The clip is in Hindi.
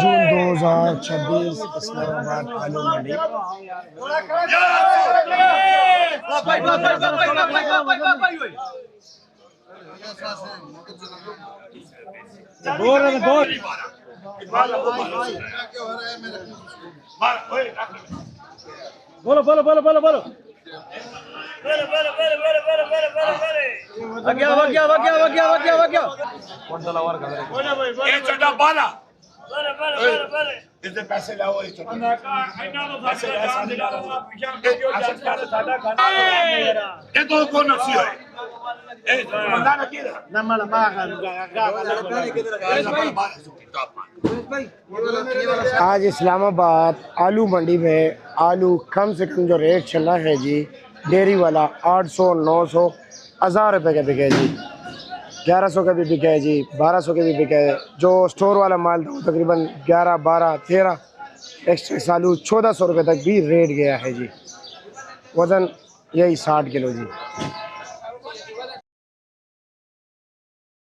जून 2026 इस्लामाबाद आलू मंडी। बोलो बोलो बोलो बोलो बोलो इससे पैसे लाओ ये तो कौन नक्सी है आज इस्लामाबाद आलू मंडी में आलू कम से कम जो रेट चल रहा है जी, डेयरी वाला 800 900 1000 रुपये का बिके जी, 1100 का भी बिका है जी, 1200 के भी बिका है। जो स्टोर वाला माल था वो तकरीबन 11 12 13 एक्स्ट्रा आलू 1400 रुपये तक भी रेट गया है जी। वज़न यही 60 किलो जी।